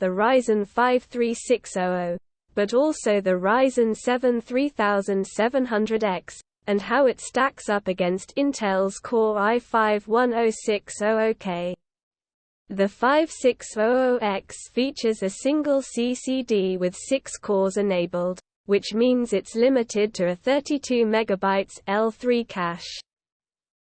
the Ryzen 5 3600, but also the Ryzen 7 3700X, and how it stacks up against Intel's Core i5-10600K. The 5600X features a single CCD with 6 cores enabled, which means it's limited to a 32 MB L3 cache.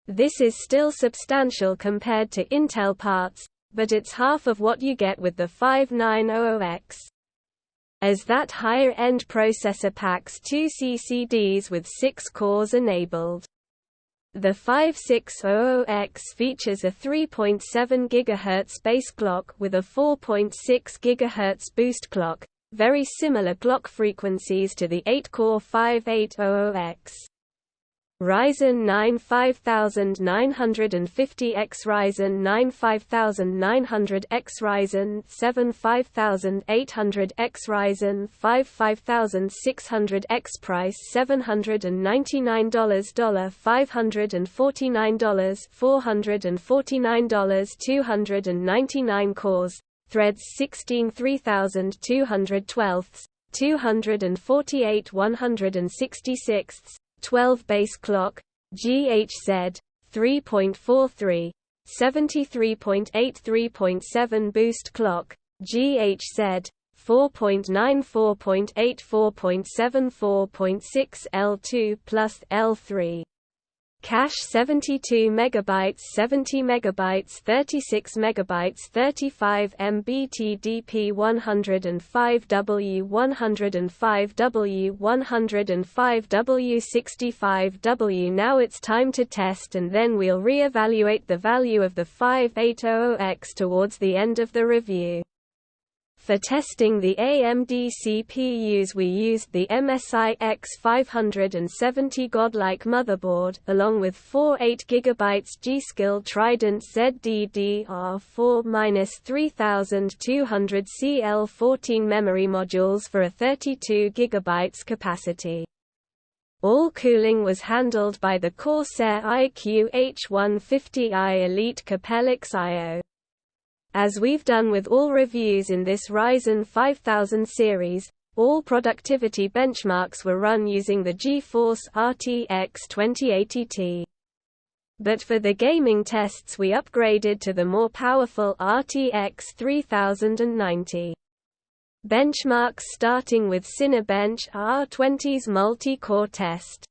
This is still substantial compared to Intel parts, but it's half of what you get with the 5900X. As that higher-end processor packs 2 CCDs with 6 cores enabled. The 5600X features a 3.7 GHz base clock with a 4.6 GHz boost clock, very similar clock frequencies to the 8-core 5800X. Ryzen 9 5950X, Ryzen 9 5900X, Ryzen 7 5800X, Ryzen 5 5600X. Price $799, $549, $449, 299 cores, threads 16 3212, 248 166. 12 base clock, GHz 3.43, 73.83.7 boost clock, GHz 4.94.84.74.6 L2 plus L3. Cache 72 MB, 70 MB, 36 MB, 35 MB, TDP 105W, 105W, 105W, 65W. Now it's time to test, and then we'll re-evaluate the value of the 5800X towards the end of the review. For testing the AMD CPUs, we used the MSI X570 Godlike motherboard, along with 4 8GB G-Skill Trident ZDDR4-3200 CL14 memory modules for a 32 GB capacity. All cooling was handled by the Corsair iQ H150i Elite Capellix I/O. As we've done with all reviews in this Ryzen 5000 series, all productivity benchmarks were run using the GeForce RTX 2080 Ti. But for the gaming tests we upgraded to the more powerful RTX 3090. Benchmarks starting with Cinebench R20's multi-core test.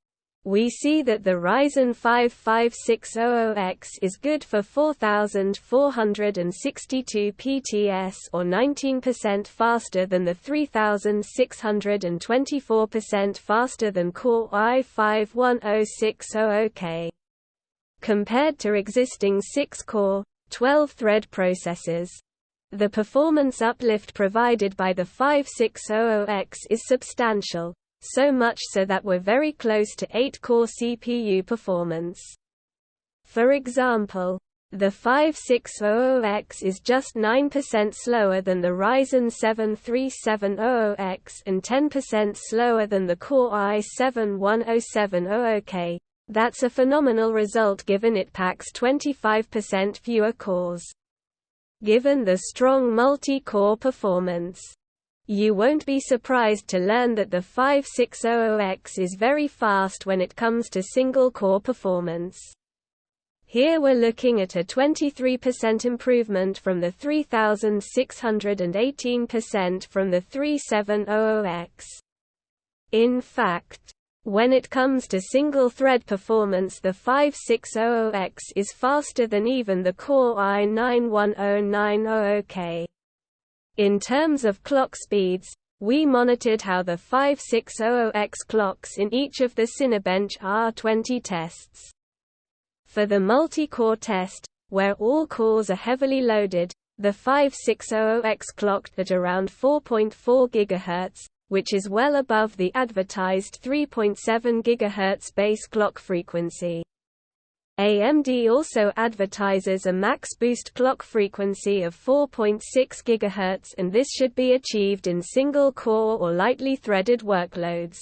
We see that the Ryzen 5 5600X is good for 4462 PTS or 19% faster than the 3624% faster than Core i5-10600K. Compared to existing 6-core, 12-thread processors. The performance uplift provided by the 5600X is substantial. So much so that we're very close to 8-core CPU performance. For example, the 5600X is just 9% slower than the Ryzen 7 3700X and 10% slower than the Core i7-10700K. That's a phenomenal result given it packs 25% fewer cores. Given the strong multi-core performance, you won't be surprised to learn that the 5600X is very fast when it comes to single-core performance. Here we're looking at a 23% improvement from the 3600 and 18% from the 3700X. In fact, when it comes to single-thread performance, the 5600X is faster than even the Core i9-10900K. In terms of clock speeds, we monitored how the 5600X clocks in each of the Cinebench R20 tests. For the multi-core test, where all cores are heavily loaded, the 5600X clocked at around 4.4 GHz, which is well above the advertised 3.7 GHz base clock frequency. AMD also advertises a max boost clock frequency of 4.6 GHz, and this should be achieved in single-core or lightly threaded workloads.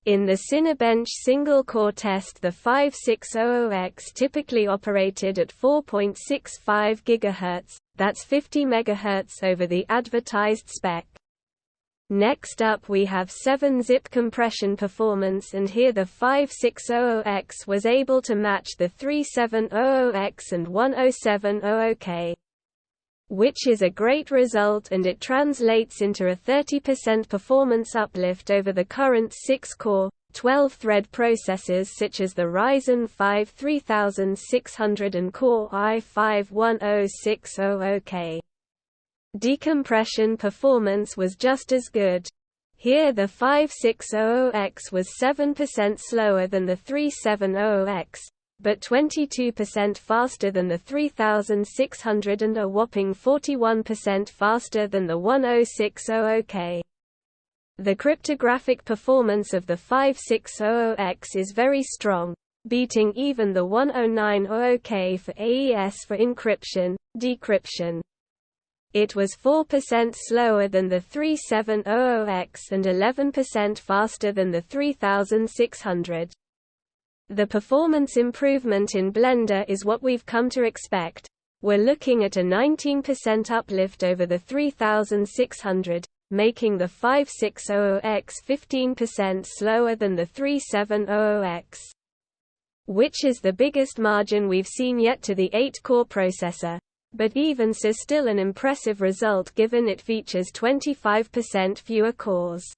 In the Cinebench single-core test, the 5600X typically operated at 4.65 GHz, that's 50 MHz over the advertised spec. Next up we have 7-zip compression performance, and here the 5600X was able to match the 3700X and 10700K. Which is a great result, and it translates into a 30% performance uplift over the current 6-core, 12-thread processors such as the Ryzen 5 3600 and Core i5-10600K. Decompression performance was just as good. Here the 5600X was 7% slower than the 3700X, but 22% faster than the 3600 and a whopping 41% faster than the 10600K. The cryptographic performance of the 5600X is very strong, beating even the 1090K for AES for encryption, decryption. It was 4% slower than the 3700X and 11% faster than the 3600. The performance improvement in Blender is what we've come to expect. We're looking at a 19% uplift over the 3600, making the 5600X 15% slower than the 3700X. Which is the biggest margin we've seen yet to the 8-core processor. But even so, still an impressive result given it features 25% fewer cores.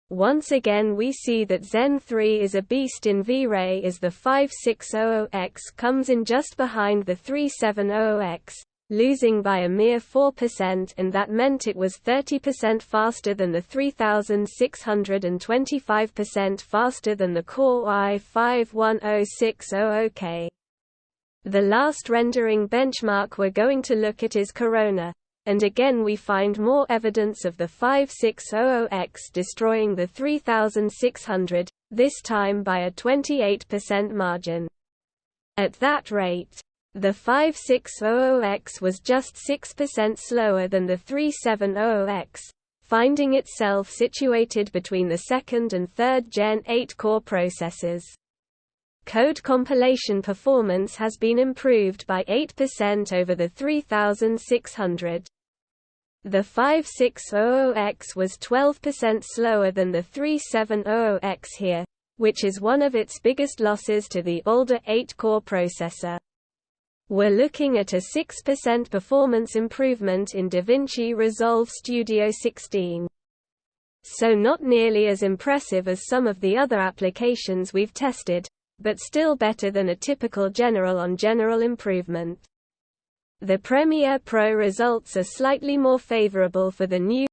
Once again we see that Zen 3 is a beast in V-Ray, as the 5600X comes in just behind the 3700X, losing by a mere 4%, and that meant it was 30% faster than the 3600 and 25% faster than the Core i5-10600K. The last rendering benchmark we're going to look at is Corona, and again we find more evidence of the 5600X destroying the 3600, this time by a 28% margin. At that rate, the 5600X was just 6% slower than the 3700X, finding itself situated between the 2nd and 3rd Gen 8-core processors. Code compilation performance has been improved by 8% over the 3600. The 5600X was 12% slower than the 3700X here, which is one of its biggest losses to the older 8-core processor. We're looking at a 6% performance improvement in DaVinci Resolve Studio 16. So not nearly as impressive as some of the other applications we've tested, but still better than a typical general-on-general improvement. The Premiere Pro results are slightly more favorable for the new